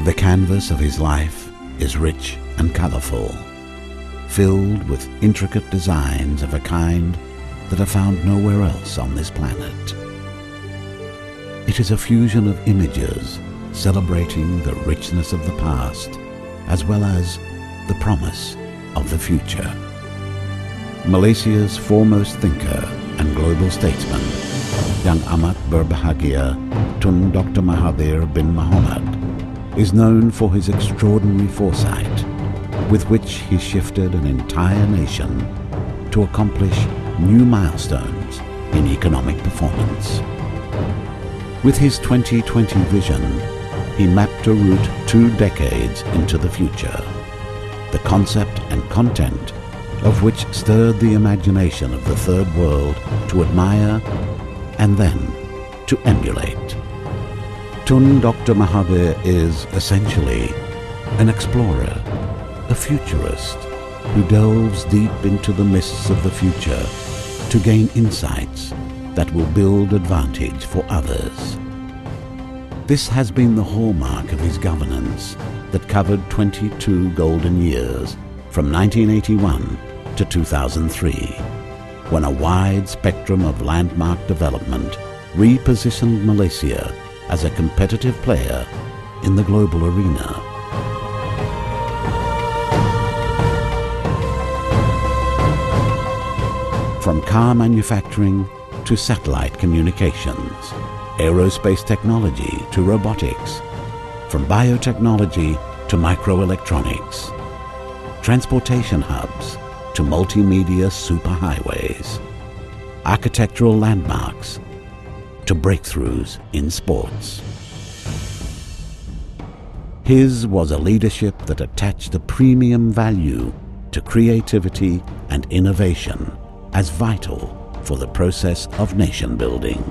The canvas of his life is rich and colorful, filled with intricate designs of a kind that are found nowhere else on this planet. It is a fusion of images celebrating the richness of the past as well as the promise of the future. Malaysia's foremost thinker and global statesman, Yang Amat Berbahagia Tun Dr Mahathir Mohamad, is known for his extraordinary foresight, with which he shifted an entire nation to accomplish new milestones in economic performance. With his 2020 vision, he mapped a route 2 decades into the future, the concept and content of which stirred the imagination of the Third World to admire and then to emulate. Tun Dr Mahathir is essentially an explorer, a futurist who delves deep into the mists of the future to gain insights that will build advantage for others. This has been the hallmark of his governance that covered 22 golden years from 1981 to 2003, when a wide spectrum of landmark development repositioned Malaysia as a competitive player in the global arena. From car manufacturing to satellite communications, aerospace technology to robotics, from biotechnology to microelectronics, transportation hubs to multimedia superhighways, architectural landmarks to breakthroughs in sports. His was a leadership that attached a premium value to creativity and innovation as vital for the process of nation building.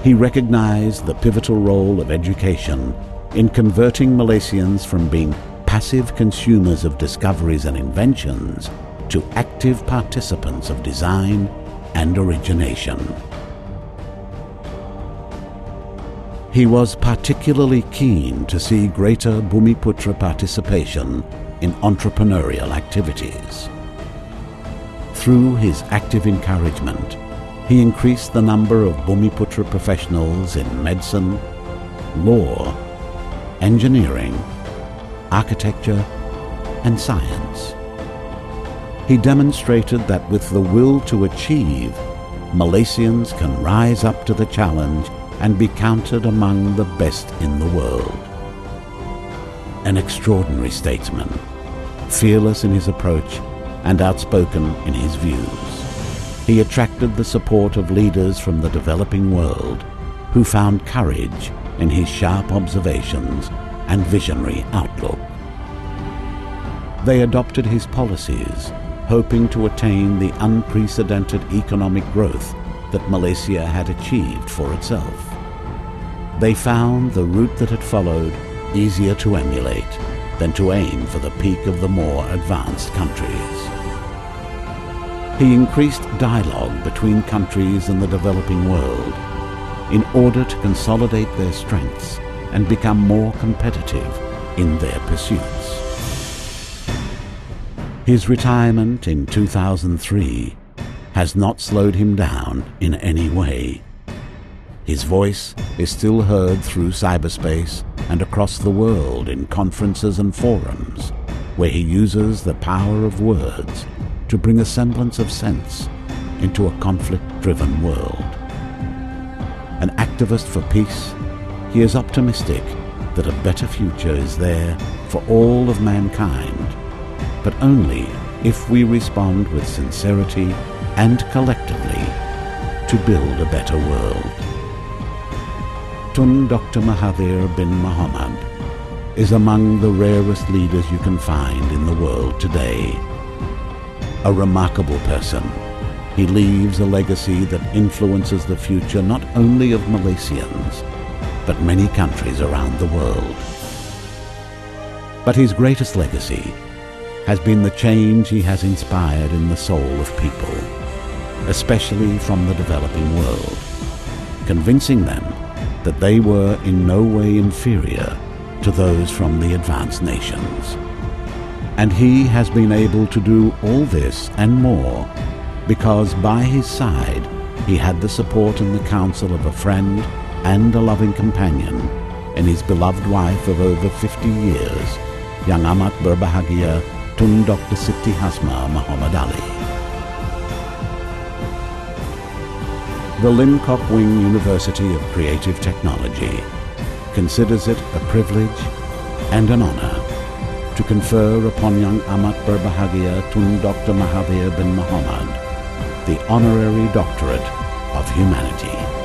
He recognized the pivotal role of education in converting Malaysians from being passive consumers of discoveries and inventions to active participants of design and origination. He was particularly keen to see greater Bumiputra participation in entrepreneurial activities. Through his active encouragement, he increased the number of Bumiputra professionals in medicine, law, engineering, architecture, and science. He demonstrated that with the will to achieve, Malaysians can rise up to the challenge and be counted among the best in the world. An extraordinary statesman, fearless in his approach and outspoken in his views, he attracted the support of leaders from the developing world who found courage in his sharp observations and visionary outlook. They adopted his policies, hoping to attain the unprecedented economic growth that Malaysia had achieved for itself. They found the route that had followed easier to emulate than to aim for the peak of the more advanced countries. He increased dialogue between countries in the developing world in order to consolidate their strengths and become more competitive in their pursuits. His retirement in 2003 has not slowed him down in any way. His voice is still heard through cyberspace and across the world in conferences and forums, where he uses the power of words to bring a semblance of sense into a conflict-driven world. An activist for peace, he is optimistic that a better future is there for all of mankind, but only if we respond with sincerity and collectively to build a better world. Tun Dr Mahathir Mohamad is among the rarest leaders you can find in the world today. A remarkable person, he leaves a legacy that influences the future not only of Malaysians, but many countries around the world. But his greatest legacy has been the change he has inspired in the soul of people, especially from the developing world, convincing them that they were in no way inferior to those from the advanced nations. And he has been able to do all this and more because by his side he had the support and the counsel of a friend and a loving companion in his beloved wife of over 50 years, Yang Amat Berbahagia Tun Dr Siti Hasma Muhammad Ali. The Limkokwing University of Creative Technology considers it a privilege and an honor to confer upon Yang Amat Berbahagia Tun Dr Mahathir bin Mohamad the Honorary Doctorate of Humanity.